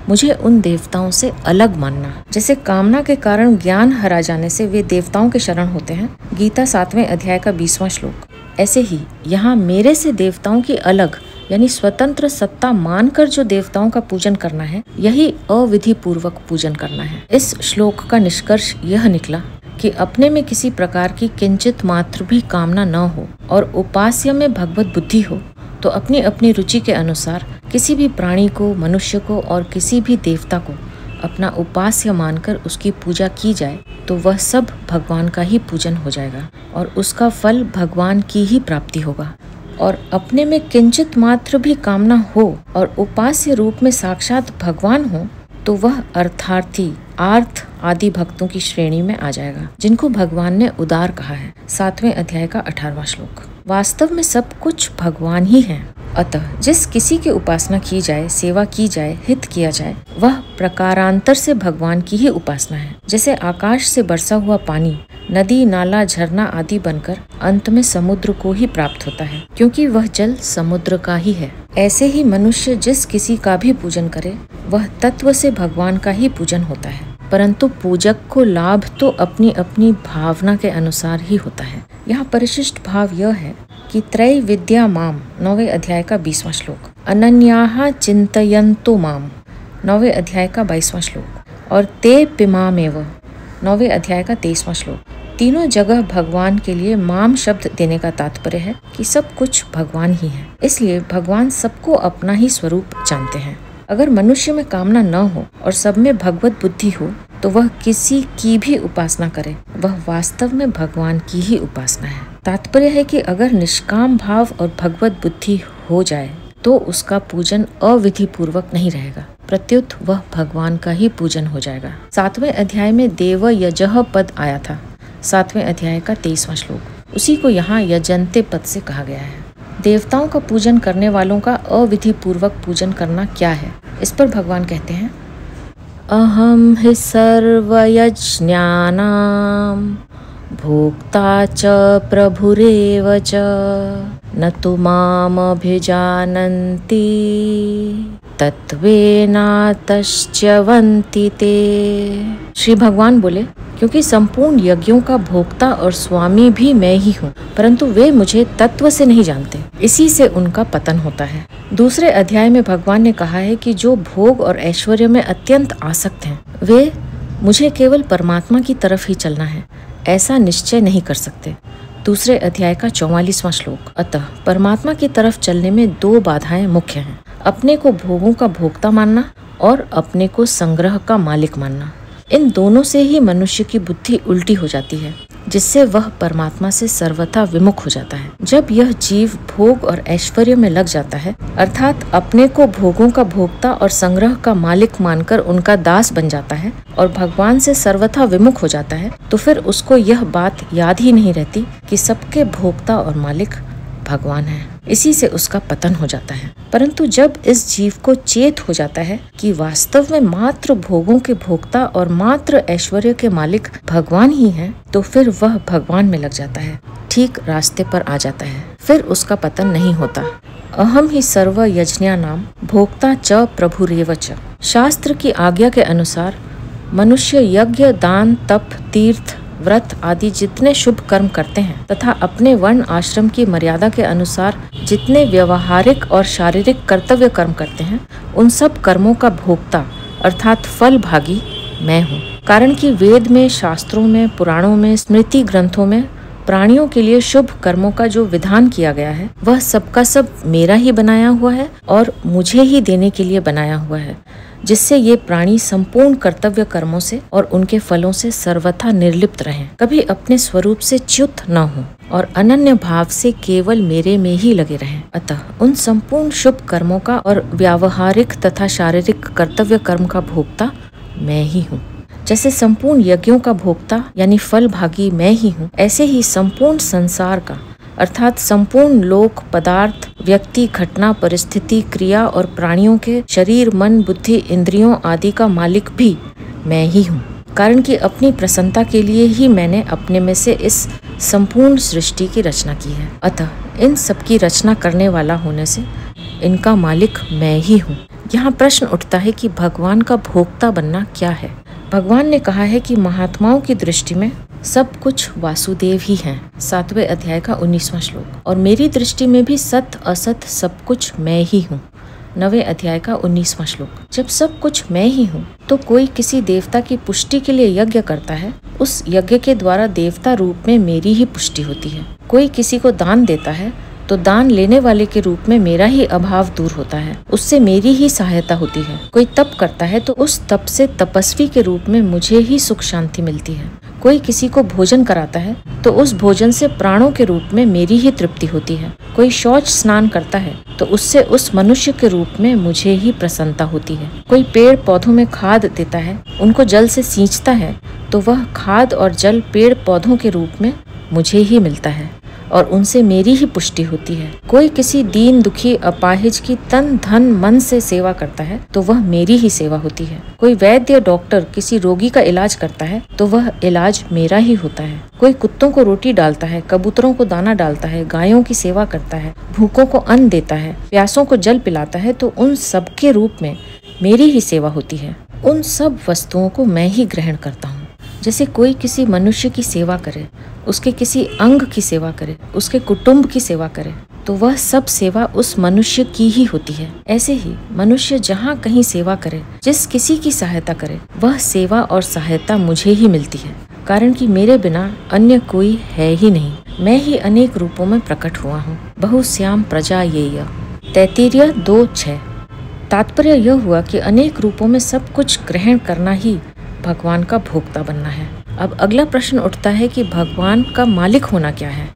मुझे उन देवताओं से अलग मानना। जैसे कामना के कारण ज्ञान हरा जाने से वे देवताओं के शरण होते हैं, गीता 7वें अध्याय का 20वां श्लोक, ऐसे ही यहाँ मेरे से देवताओं की अलग यानी स्वतंत्र सत्ता मानकर जो देवताओं का पूजन करना है, यही अविधि पूर्वक पूजन करना है। इस श्लोक का निष्कर्ष यह निकला कि अपने में किसी प्रकार की किंचित मात्र भी कामना न हो और उपास्य में भगवत बुद्धि हो, तो अपनी अपनी रुचि के अनुसार किसी भी प्राणी को, मनुष्य को और किसी भी देवता को अपना उपास्य मानकर उसकी पूजा की जाए तो वह सब भगवान का ही पूजन हो जाएगा और उसका फल भगवान की ही प्राप्ति होगा। और अपने में किंचित मात्र भी कामना हो और उपास्य रूप में साक्षात भगवान हो तो वह अर्थार्थी, आर्थ आदि भक्तों की श्रेणी में आ जाएगा, जिनको भगवान ने उदार कहा है। 7वें अध्याय का 18वां श्लोक। वास्तव में सब कुछ भगवान ही है अतः जिस किसी की उपासना की जाए, सेवा की जाए, हित किया जाए, वह प्रकारांतर से भगवान की ही उपासना है। जैसे आकाश से बरसा हुआ पानी नदी, नाला, झरना आदि बनकर अंत में समुद्र को ही प्राप्त होता है, क्योंकि वह जल समुद्र का ही है। ऐसे ही मनुष्य जिस किसी का भी पूजन करे, वह तत्व से भगवान का ही पूजन होता है, परंतु पूजक को लाभ तो अपनी अपनी भावना के अनुसार ही होता है। यहाँ परिशिष्ट भाव यह है कि त्रय विद्या माम 9वें अध्याय का 20वां श्लोक, अनन्याः चिंतयन्तो माम 9वें अध्याय का 22वां श्लोक और ते पिमामेव 9वें अध्याय का 23वां श्लोक, तीनों जगह भगवान के लिए माम शब्द देने का तात्पर्य है कि सब कुछ भगवान ही है। इसलिए भगवान सबको अपना ही स्वरूप जानते हैं। अगर मनुष्य में कामना न हो और सब में भगवत बुद्धि हो तो वह किसी की भी उपासना करे, वह वास्तव में भगवान की ही उपासना है। तात्पर्य है कि अगर निष्काम भाव और भगवत बुद्धि हो जाए तो उसका पूजन अविधि पूर्वक नहीं रहेगा, प्रत्युत वह भगवान का ही पूजन हो जाएगा। 7वें अध्याय में देव यजः पद आया था, 7वें अध्याय का 23वां श्लोक, उसी को यहाँ यजन्ते पद से कहा गया है। देवताओं का पूजन करने वालों का अविधि पूर्वक पूजन करना क्या है? इस पर भगवान कहते हैं, अहम हि सर्वयज्ञानां भोक्ता च प्रभुरेव च न तु मामभिजानन्ति तत्त्वेनातश्च्यवन्ति ते। श्री भगवान बोले, क्योंकि संपूर्ण यज्ञों का भोक्ता और स्वामी भी मैं ही हूँ, परंतु वे मुझे तत्व से नहीं जानते, इसी से उनका पतन होता है। दूसरे अध्याय में भगवान ने कहा है कि जो भोग और ऐश्वर्य में अत्यंत आसक्त हैं, वे मुझे केवल परमात्मा की तरफ ही चलना है ऐसा निश्चय नहीं कर सकते। दूसरे अध्याय का 44वां श्लोक, अतः परमात्मा की तरफ चलने में 2 बाधाएं मुख्य हैं, अपने को भोगों का भोक्ता मानना और अपने को संग्रह का मालिक मानना। इन दोनों से ही मनुष्य की बुद्धि उल्टी हो जाती है, जिससे वह परमात्मा से सर्वथा विमुख हो जाता है। जब यह जीव भोग और ऐश्वर्य में लग जाता है, अर्थात अपने को भोगों का भोक्ता और संग्रह का मालिक मानकर उनका दास बन जाता है और भगवान से सर्वथा विमुख हो जाता है, तो फिर उसको यह बात याद ही नहीं रहती कि सबके भोक्ता और मालिक भगवान है। इसी से उसका पतन हो जाता है। परंतु जब इस जीव को चेत हो जाता है कि वास्तव में मात्र भोगों के भोक्ता और मात्र ऐश्वर्य के मालिक भगवान ही हैं, तो फिर वह भगवान में लग जाता है, ठीक रास्ते पर आ जाता है, फिर उसका पतन नहीं होता। अहम ही सर्व यज्ञानाम भोक्ता च प्रभुरेव च। शास्त्र की आज्ञा के अनुसार मनुष्य यज्ञ, दान, तप, तीर्थ, व्रत आदि जितने शुभ कर्म करते हैं तथा अपने वर्ण आश्रम की मर्यादा के अनुसार जितने व्यवहारिक और शारीरिक कर्तव्य कर्म करते हैं, उन सब कर्मों का भोक्ता अर्थात फल भागी मैं हूँ। कारण कि वेद में, शास्त्रों में, पुराणों में, स्मृति ग्रंथों में प्राणियों के लिए शुभ कर्मों का जो विधान किया गया है, वह सबका सब मेरा ही बनाया हुआ है और मुझे ही देने के लिए बनाया हुआ है, जिससे ये प्राणी संपूर्ण कर्तव्य कर्मों से और उनके फलों से सर्वथा निर्लिप्त रहें, कभी अपने स्वरूप से च्युत न हो और अनन्य भाव से केवल मेरे में ही लगे रहें। अतः उन संपूर्ण शुभ कर्मों का और व्यावहारिक तथा शारीरिक कर्तव्य कर्म का भोक्ता मैं ही हूँ। जैसे संपूर्ण यज्ञों का भोक्ता यानी फल भागी मैं ही हूँ, ऐसे ही संपूर्ण संसार का अर्थात संपूर्ण लोक, पदार्थ, व्यक्ति, घटना, परिस्थिति, क्रिया और प्राणियों के शरीर, मन, बुद्धि, इंद्रियों आदि का मालिक भी मैं ही हूँ। कारण कि अपनी प्रसन्नता के लिए ही मैंने अपने में से इस संपूर्ण सृष्टि की रचना की है। अतः इन सब की रचना करने वाला होने से इनका मालिक मैं ही हूँ। यहाँ प्रश्न उठता है कि भगवान का भोक्ता बनना क्या है? भगवान ने कहा है कि महात्माओं की दृष्टि में सब कुछ वासुदेव ही हैं, 7वें अध्याय का 19वां श्लोक, और मेरी दृष्टि में भी सत असत सब कुछ मैं ही हूँ, 9वें अध्याय का 19वां श्लोक। जब सब कुछ मैं ही हूँ तो कोई किसी देवता की पुष्टि के लिए यज्ञ करता है, उस यज्ञ के द्वारा देवता रूप में मेरी ही पुष्टि होती है। कोई किसी को दान देता है तो दान लेने वाले के रूप में मेरा ही अभाव दूर होता है, उससे मेरी ही सहायता होती है। कोई तप करता है तो उस तप से तपस्वी के रूप में मुझे ही सुख शांति मिलती है। कोई किसी को भोजन कराता है तो उस भोजन से प्राणों के रूप में मेरी ही तृप्ति होती है। कोई शौच स्नान करता है तो उससे उस मनुष्य के रूप में मुझे ही प्रसन्नता होती है। कोई पेड़ पौधों में खाद देता है, उनको जल से सींचता है तो वह खाद और जल पेड़ पौधों के रूप में मुझे ही मिलता है। और उनसे मेरी ही पुष्टि होती है। कोई किसी दीन दुखी अपाहिज की तन धन मन से सेवा करता है तो वह मेरी ही सेवा होती है। कोई वैद्य डॉक्टर किसी रोगी का इलाज करता है तो वह इलाज मेरा ही होता है। कोई कुत्तों को रोटी डालता है, कबूतरों को दाना डालता है, गायों की सेवा करता है, भूखों को अन्न देता है, प्यासों को जल पिलाता है तो उन सबके रूप में मेरी ही सेवा होती है। उन सब वस्तुओं को मैं ही ग्रहण करता हूँ। जैसे कोई किसी मनुष्य की सेवा करे, उसके किसी अंग की सेवा करे, उसके कुटुंब की सेवा करे तो वह सब सेवा उस मनुष्य की ही होती है। ऐसे ही मनुष्य जहाँ कहीं सेवा करे, जिस किसी की सहायता करे, वह सेवा और सहायता मुझे ही मिलती है, कारण कि मेरे बिना अन्य कोई है ही नहीं। मैं ही अनेक रूपों में प्रकट हुआ हूँ। बहुश्याम प्रजा येय। तैत्तिरीय 2:6। तात्पर्य यह हुआ कि अनेक रूपों में सब कुछ ग्रहण करना ही भगवान का भोक्ता बनना है। अब अगला प्रश्न उठता है कि भगवान का मालिक होना क्या है।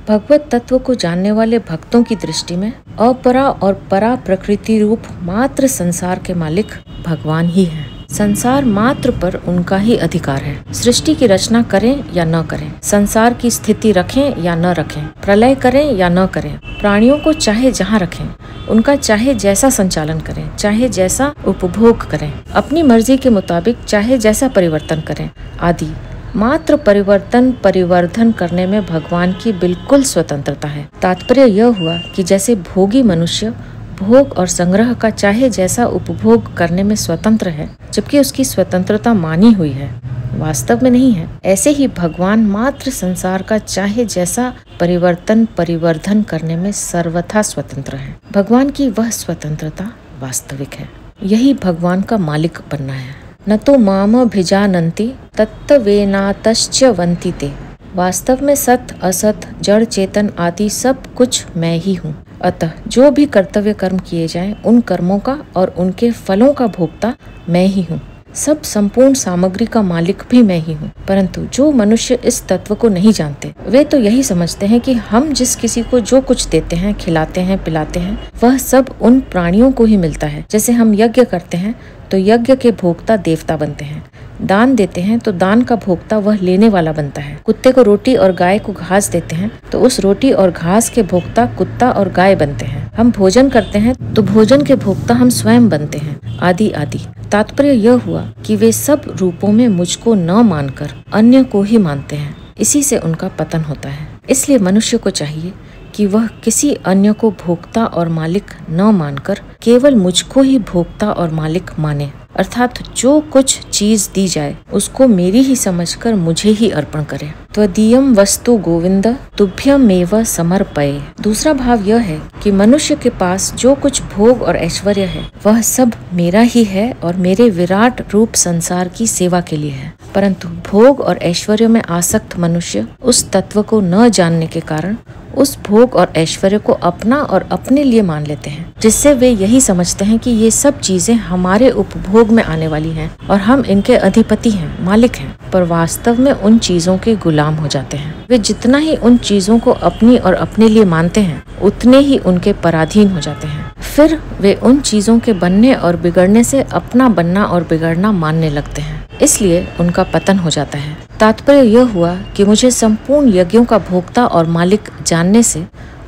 भगवत तत्व को जानने वाले भक्तों की दृष्टि में अपरा और परा प्रकृति रूप मात्र संसार के मालिक भगवान ही हैं। संसार मात्र पर उनका ही अधिकार है। सृष्टि की रचना करें या न करें, संसार की स्थिति रखें या न रखें, प्रलय करें या न करें, प्राणियों को चाहे जहाँ रखें, उनका चाहे जैसा संचालन करें, चाहे जैसा उपभोग करें, अपनी मर्जी के मुताबिक चाहे जैसा परिवर्तन करें आदि, मात्र परिवर्धन करने में भगवान की बिल्कुल स्वतंत्रता है। तात्पर्य यह हुआ कि जैसे भोगी मनुष्य भोग और संग्रह का चाहे जैसा उपभोग करने में स्वतंत्र है, जबकि उसकी स्वतंत्रता मानी हुई है, वास्तव में नहीं है, ऐसे ही भगवान मात्र संसार का चाहे जैसा परिवर्धन करने में सर्वथा स्वतंत्र है। भगवान की वह स्वतंत्रता वास्तविक है। यही भगवान का मालिक बनना है। न तो माम भिजानन्ति तत्त्वेनातश्च वन्ति ते। वास्तव में सत असत जड़ चेतन आदि सब कुछ मैं ही हूँ। अतः जो भी कर्तव्य कर्म किए जाएं, उन कर्मों का और उनके फलों का भोक्ता मैं ही हूँ। सब संपूर्ण सामग्री का मालिक भी मैं ही हूँ। परंतु जो मनुष्य इस तत्व को नहीं जानते, वे तो यही समझते हैं कि हम जिस किसी को जो कुछ देते हैं, खिलाते हैं, पिलाते हैं, वह सब उन प्राणियों को ही मिलता है। जैसे हम यज्ञ करते हैं तो यज्ञ के भोक्ता देवता बनते हैं, दान देते हैं तो दान का भोक्ता वह लेने वाला बनता है, कुत्ते को रोटी और गाय को घास देते हैं तो उस रोटी और घास के भोक्ता कुत्ता और गाय बनते हैं। हम भोजन करते हैं तो भोजन के भोक्ता हम स्वयं बनते हैं, आदि आदि। तात्पर्य यह हुआ कि वे सब रूपों में मुझको न मानकर अन्य को ही मानते हैं। इसी से उनका पतन होता है। इसलिए मनुष्य को चाहिए कि वह किसी अन्य को भोक्ता और मालिक न मानकर केवल मुझको ही भोक्ता और मालिक माने, अर्थात जो कुछ चीज दी जाए उसको मेरी ही समझकर मुझे ही अर्पण करे। त्वदीयम वस्तु गोविंद तुभ्यमेव समर्पये। दूसरा भाव यह है कि मनुष्य के पास जो कुछ भोग और ऐश्वर्य है वह सब मेरा ही है और मेरे विराट रूप संसार की सेवा के लिए है। परंतु भोग और ऐश्वर्य में आसक्त मनुष्य उस तत्व को न जानने के कारण उस भोग और ऐश्वर्य को अपना और अपने लिए मान लेते हैं, जिससे वे यही समझते हैं कि ये सब चीजें हमारे उपभोग में आने वाली हैं और हम इनके अधिपति हैं, मालिक हैं। पर वास्तव में उन चीजों के गुलाम हो जाते हैं। वे जितना ही उन चीजों को अपनी और अपने लिए मानते हैं, उतने ही उनके पराधीन हो जाते हैं। फिर वे उन चीजों के बनने और बिगड़ने से अपना बनना और बिगड़ना मानने लगते हैं, इसलिए उनका पतन हो जाता है। तात्पर्य यह हुआ कि मुझे संपूर्ण यज्ञों का भोक्ता और मालिक जानने से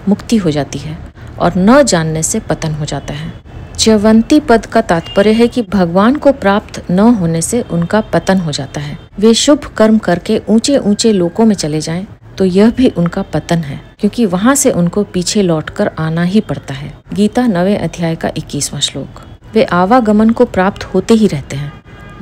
मुक्ति हो जाती है और न जानने से पतन हो जाता है। च्यवंती पद का तात्पर्य है कि भगवान को प्राप्त न होने से उनका पतन हो जाता है। वे शुभ कर्म करके ऊंचे ऊंचे लोकों में चले जाएं तो यह भी उनका पतन है, क्योंकि वहां से उनको पीछे लौटकर आना ही पड़ता है। गीता 9वें अध्याय का 21वां श्लोक। वे आवागमन को प्राप्त होते ही रहते हैं,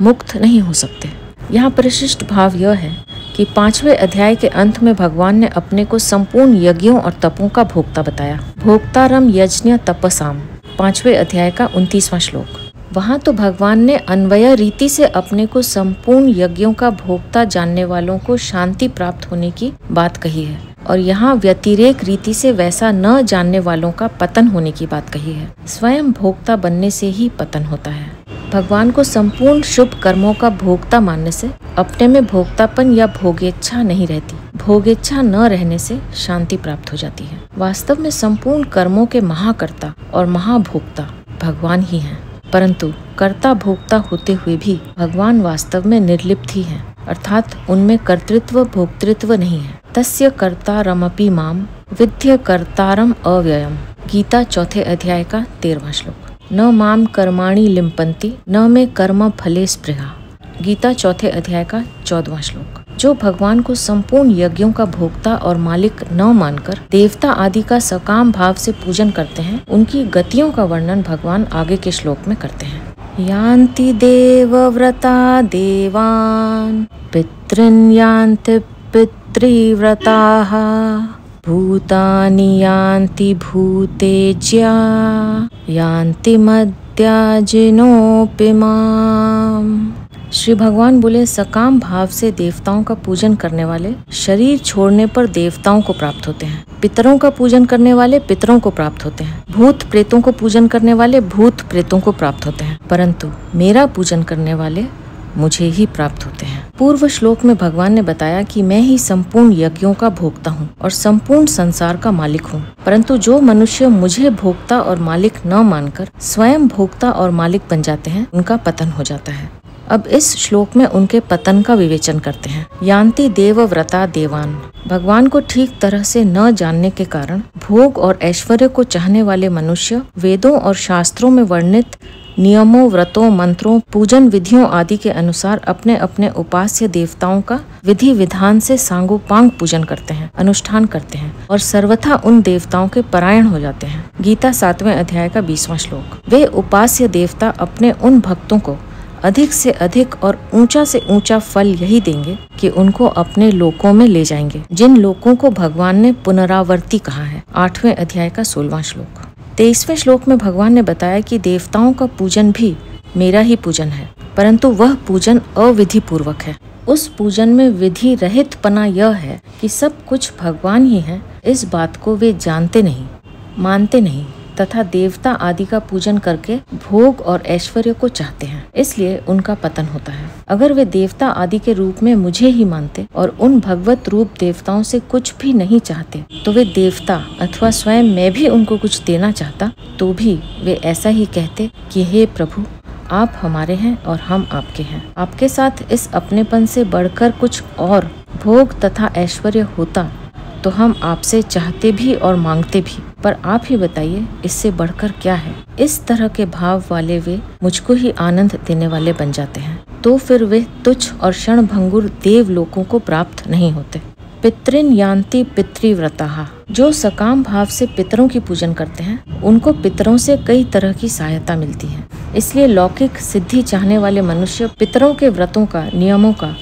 मुक्त नहीं हो सकते। यहाँ परिशिष्ट भाव यह है कि 5वें अध्याय के अंत में भगवान ने अपने को संपूर्ण यज्ञों और तपों का भोक्ता बताया। भोक्तारम यज्ञ तपसाम, 5वें अध्याय का 29वां श्लोक। वहाँ तो भगवान ने अन्वय रीति से अपने को संपूर्ण यज्ञों का भोक्ता जानने वालों को शांति प्राप्त होने की बात कही है, और यहाँ व्यतिरेक रीति से वैसा न जानने वालों का पतन होने की बात कही है। स्वयं भोक्ता बनने से ही पतन होता है। भगवान को संपूर्ण शुभ कर्मों का भोक्ता मानने से अपने में भोक्तापन या भोगेच्छा नहीं रहती। भोगेच्छा न रहने से शांति प्राप्त हो जाती है। वास्तव में संपूर्ण कर्मों के महाकर्ता और महाभोक्ता भगवान ही हैं, परंतु कर्ता भोक्ता होते हुए भी भगवान वास्तव में निर्लिप्त ही हैं, अर्थात उनमें कर्तृत्व भोक्तृत्व नहीं है। तस्य कर्ता रमपि माम विद्य कर्तारम अव्ययम। गीता चौथे अध्याय का 13वां श्लोक। न माम कर्माणि लिम्पन्ति न मे कर्म फले स्पृहा। गीता चौथे अध्याय का 14वां श्लोक। जो भगवान को संपूर्ण यज्ञों का भोक्ता और मालिक न मानकर देवता आदि का सकाम भाव से पूजन करते हैं, उनकी गतियों का वर्णन भगवान आगे के श्लोक में करते हैं। यान्ति देवव्रता देवान् पितॄन् यान्ति पितृव्रताः भूतानि यान्ति भूतेज्या यान्ति मद्याजिनोऽपि माम्। श्री भगवान बोले, सकाम भाव से देवताओं का पूजन करने वाले शरीर छोड़ने पर देवताओं को प्राप्त होते हैं। पितरों का पूजन करने वाले पितरों को प्राप्त होते हैं। भूत प्रेतों को पूजन करने वाले भूत प्रेतों को प्राप्त होते हैं, परंतु मेरा पूजन करने वाले मुझे ही प्राप्त होते हैं। पूर्व श्लोक में भगवान ने बताया कि मैं ही संपूर्ण यज्ञों का भोक्ता हूँ और संपूर्ण संसार का मालिक हूँ, परंतु जो मनुष्य मुझे भोक्ता और मालिक न मानकर स्वयं भोक्ता और मालिक बन जाते हैं, उनका पतन हो जाता है। अब इस श्लोक में उनके पतन का विवेचन करते हैं। यान्ति देवव्रता देवान। भगवान को ठीक तरह से न जानने के कारण भोग और ऐश्वर्य को चाहने वाले मनुष्य वेदों और शास्त्रों में वर्णित नियमों, व्रतों, मंत्रों, पूजन विधियों आदि के अनुसार अपने अपने उपास्य देवताओं का विधि विधान से सांगोपांग पूजन करते हैं, अनुष्ठान करते हैं और सर्वथा उन देवताओं के परायण हो जाते हैं। गीता 7वें अध्याय का 20वां श्लोक। वे उपास्य देवता अपने उन भक्तों को अधिक से अधिक और ऊंचा से ऊंचा फल यही देंगे कि उनको अपने लोकों में ले जाएंगे, जिन लोकों को भगवान ने पुनरावर्ती कहा है। 8वें अध्याय का 16वां श्लोक। 23वें श्लोक में भगवान ने बताया कि देवताओं का पूजन भी मेरा ही पूजन है, परंतु वह पूजन अविधि पूर्वक है। उस पूजन में विधि रहित पना यह है कि सब कुछ भगवान ही है, इस बात को वे जानते नहीं, मानते नहीं तथा देवता आदि का पूजन करके भोग और ऐश्वर्य को चाहते हैं, इसलिए उनका पतन होता है। अगर वे देवता आदि के रूप में मुझे ही मानते और उन भगवत रूप देवताओं से कुछ भी नहीं चाहते, तो वे देवता अथवा स्वयं मैं भी उनको कुछ देना चाहता तो भी वे ऐसा ही कहते कि हे प्रभु, आप हमारे हैं और हम आपके हैं। आपके साथ इस अपनेपन से बढ़कर कुछ और भोग तथा ऐश्वर्य होता तो हम आपसे चाहते भी और मांगते भी, पर आप ही बताइए इससे बढ़कर क्या है। इस तरह के भाव वाले वे मुझको ही आनंद देने वाले बन जाते हैं, तो फिर वे तुच्छ और क्षणभंगुर देव लोकों को प्राप्त नहीं होते। पितृन् यान्ति पितृव्रताः। जो सकाम भाव से पितरों की पूजन करते हैं, उनको पितरों से कई तरह की सहायता मिलती है। इसलिए लौकिक सिद्धि चाहने वाले मनुष्य पितरों के व्रतों का, नियमों का,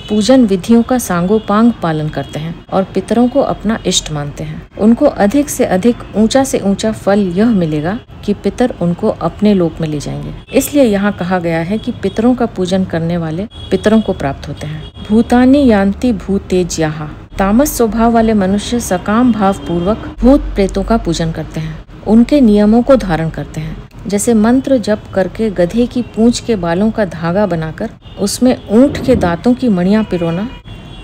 पूजन विधियों का सांगोपांग पालन करते हैं और पितरों को अपना इष्ट मानते हैं। उनको अधिक से अधिक ऊंचा से ऊंचा फल यह मिलेगा कि पितर उनको अपने लोक में ले जाएंगे। इसलिए यहाँ कहा गया है कि पितरों का पूजन करने वाले पितरों को प्राप्त होते हैं। भूतानि यान्ति भूतेज्याः। तामस स्वभाव वाले मनुष्य सकाम भाव पूर्वक भूत प्रेतों का पूजन करते हैं, उनके नियमों को धारण करते हैं। जैसे मंत्र जप करके गधे की पूंछ के बालों का धागा बनाकर उसमें ऊंट के दांतों की मणियां पिरोना,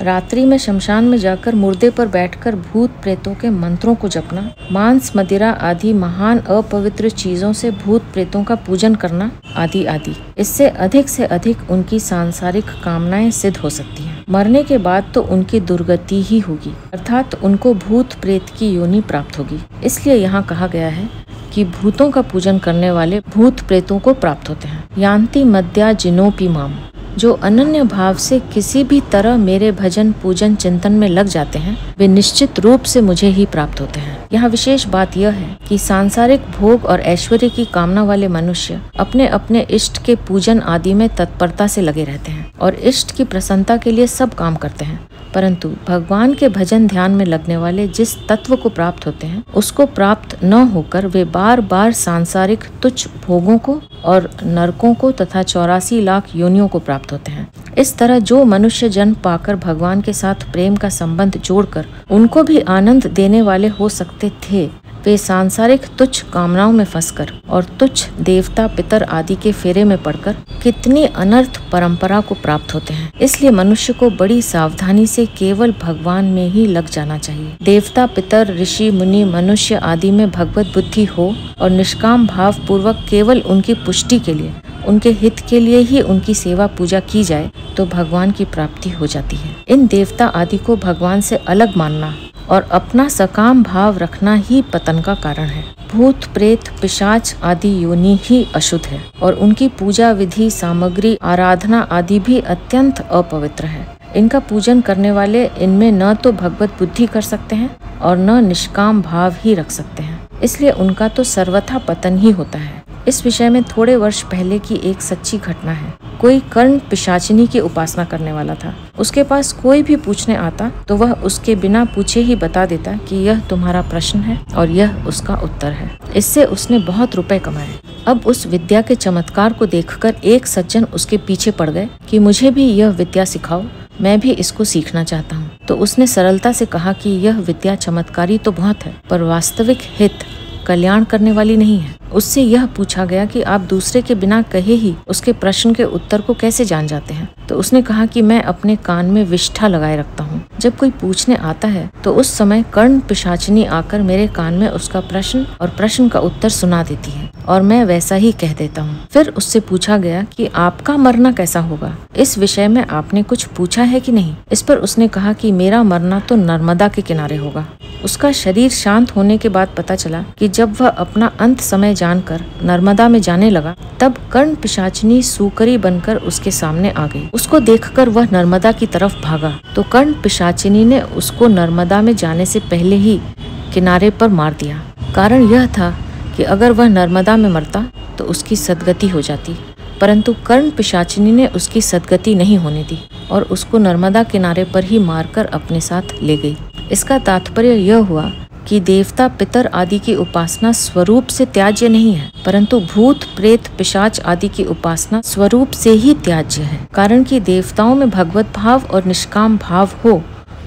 रात्रि में शमशान में जाकर मुर्दे पर बैठकर भूत प्रेतों के मंत्रों को जपना, मांस मदिरा आदि महान अपवित्र चीजों से भूत प्रेतों का पूजन करना आदि आदि। इससे अधिक से अधिक उनकी सांसारिक कामनाएं सिद्ध हो सकती हैं। मरने के बाद तो उनकी दुर्गति ही होगी, अर्थात उनको भूत प्रेत की योनि प्राप्त होगी। इसलिए यहाँ कहा गया है कि भूतों का पूजन करने वाले भूत प्रेतों को प्राप्त होते हैं। यान्ति मद्याजिनोऽपि माम्। जो अनन्य भाव से किसी भी तरह मेरे भजन पूजन चिंतन में लग जाते हैं, वे निश्चित रूप से मुझे ही प्राप्त होते हैं। यहाँ विशेष बात यह है कि सांसारिक भोग और ऐश्वर्य की कामना वाले मनुष्य अपने अपने इष्ट के पूजन आदि में तत्परता से लगे रहते हैं और इष्ट की प्रसन्नता के लिए सब काम करते हैं, परंतु भगवान के भजन ध्यान में लगने वाले जिस तत्व को प्राप्त होते हैं, उसको प्राप्त न होकर वे बार बार सांसारिक तुच्छ भोगों को और नरकों को तथा 84 लाख योनियों को प्राप्त होते हैं। इस तरह जो मनुष्य जन्म पाकर भगवान के साथ प्रेम का संबंध जोड़कर उनको भी आनंद देने वाले हो सकते थे, वे सांसारिक तुच्छ कामनाओं में फंसकर और तुच्छ देवता पितर आदि के फेरे में पड़कर कितनी अनर्थ परंपरा को प्राप्त होते हैं। इसलिए मनुष्य को बड़ी सावधानी से केवल भगवान में ही लग जाना चाहिए। देवता पितर ऋषि मुनि मनुष्य आदि में भगवत बुद्धि हो और निष्काम भाव पूर्वक केवल उनकी पुष्टि के लिए, उनके हित के लिए ही उनकी सेवा पूजा की जाए तो भगवान की प्राप्ति हो जाती है। इन देवता आदि को भगवान से अलग मानना और अपना सकाम भाव रखना ही पतन का कारण है। भूत प्रेत पिशाच आदि योनि ही अशुद्ध है और उनकी पूजा विधि सामग्री आराधना आदि भी अत्यंत अपवित्र है। इनका पूजन करने वाले इनमें न तो भगवत बुद्धि कर सकते हैं और न निष्काम भाव ही रख सकते हैं, इसलिए उनका तो सर्वथा पतन ही होता है। इस विषय में थोड़े वर्ष पहले की एक सच्ची घटना है। कोई कर्ण पिशाचिनी की उपासना करने वाला था। उसके पास कोई भी पूछने आता तो वह उसके बिना पूछे ही बता देता कि यह तुम्हारा प्रश्न है और यह उसका उत्तर है। इससे उसने बहुत रुपए कमाए। अब उस विद्या के चमत्कार को देखकर एक सज्जन उसके पीछे पड़ गए कि मुझे भी यह विद्या सिखाओ, मैं भी इसको सीखना चाहता हूँ। तो उसने सरलता से कहा कि यह विद्या चमत्कारी तो बहुत है, पर वास्तविक हित कल्याण करने वाली नहीं है। उससे यह पूछा गया कि आप दूसरे के बिना कहे ही उसके प्रश्न के उत्तर को कैसे जान जाते हैं। तो उसने कहा कि मैं अपने कान में विष्ठा लगाए रखता हूँ। जब कोई पूछने आता है तो उस समय कर्ण पिशाचिनी आकर मेरे कान में उसका प्रश्न और प्रश्न का उत्तर सुना देती है और मैं वैसा ही कह देता हूँ। फिर उससे पूछा गया कि आपका मरना कैसा होगा, इस विषय में आपने कुछ पूछा है कि नहीं। इस पर उसने कहा कि मेरा मरना तो नर्मदा के किनारे होगा। उसका शरीर शांत होने के बाद पता चला कि जब वह अपना अंत समय जानकर नर्मदा में जाने लगा तब कर्ण पिशाचिनी सूकरी बनकर उसके सामने आ गई। उसको देखकर वह नर्मदा की तरफ भागा तो कर्ण पिशाचिनी ने उसको नर्मदा में जाने से पहले ही किनारे पर मार दिया। कारण यह था कि अगर वह नर्मदा में मरता तो उसकी सदगति हो जाती, परंतु कर्ण पिशाचिनी ने उसकी सदगति नहीं होने दी और उसको नर्मदा किनारे पर ही मारकर अपने साथ ले गई। इसका तात्पर्य यह हुआ कि देवता पितर आदि की उपासना स्वरूप से त्याज्य नहीं है, परंतु भूत प्रेत पिशाच आदि की उपासना स्वरूप से ही त्याज्य है। कारण कि देवताओं में भगवत भाव और निष्काम भाव हो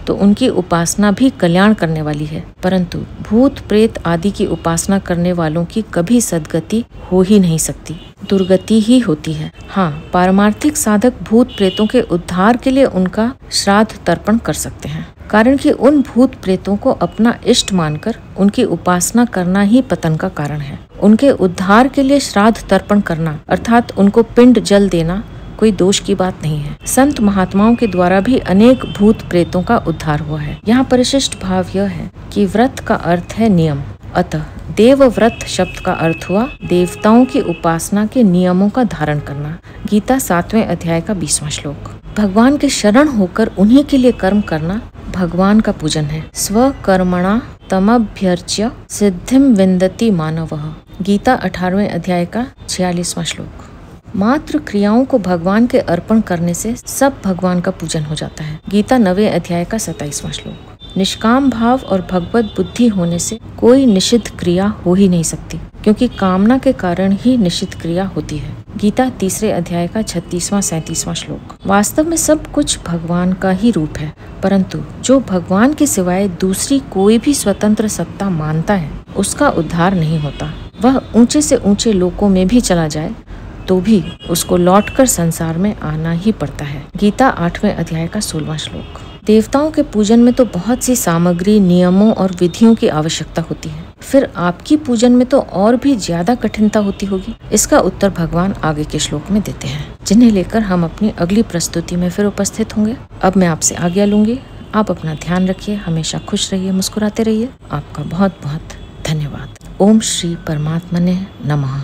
तो उनकी उपासना भी कल्याण करने वाली है, परंतु भूत प्रेत आदि की उपासना करने वालों की कभी सद्गति हो ही नहीं सकती, दुर्गति ही होती है। हाँ, पारमार्थिक साधक भूत प्रेतों के उद्धार के लिए उनका श्राद्ध तर्पण कर सकते हैं, कारण कि उन भूत प्रेतों को अपना इष्ट मानकर उनकी उपासना करना ही पतन का कारण है। उनके उद्धार के लिए श्राद्ध तर्पण करना अर्थात उनको पिंड जल देना कोई दोष की बात नहीं है। संत महात्माओं के द्वारा भी अनेक भूत प्रेतों का उद्धार हुआ है। यहाँ परिशिष्ट भाव यह है कि व्रत का अर्थ है नियम, अतः देव व्रत शब्द का अर्थ हुआ देवताओं की उपासना के नियमों का धारण करना। गीता 7वें अध्याय का 20वां श्लोक। भगवान के शरण होकर उन्हीं के लिए कर्म करना भगवान का पूजन है। स्वकर्मणा तमभ्यर्च्य सिद्धिम विन्दति मानवः। गीता 18वें अध्याय का 46वां श्लोक। मात्र क्रियाओं को भगवान के अर्पण करने से सब भगवान का पूजन हो जाता है। गीता 9वें अध्याय का 27वां श्लोक। निष्काम भाव और भगवत बुद्धि होने से कोई निषिद्ध क्रिया हो ही नहीं सकती, क्योंकि कामना के कारण ही निषिद्ध क्रिया होती है। गीता 3रे अध्याय का 36वां 37वां श्लोक। वास्तव में सब कुछ भगवान का ही रूप है, परंतु जो भगवान के सिवाय दूसरी कोई भी स्वतंत्र सत्ता मानता है उसका उद्धार नहीं होता। वह ऊंचे से ऊंचे लोकों में भी चला जाए तो भी उसको लौटकर संसार में आना ही पड़ता है। गीता 8वें अध्याय का 16वां श्लोक। देवताओं के पूजन में तो बहुत सी सामग्री, नियमों और विधियों की आवश्यकता होती है, फिर आपकी पूजन में तो और भी ज्यादा कठिनता होती होगी। इसका उत्तर भगवान आगे के श्लोक में देते हैं, जिन्हें लेकर हम अपनी अगली प्रस्तुति में फिर उपस्थित होंगे। अब मैं आपसे आज्ञा लूंगी। आप अपना ध्यान रखिए, हमेशा खुश रहिए, मुस्कुराते रहिए। आपका बहुत बहुत धन्यवाद। ओम श्री परमात्मने नमः।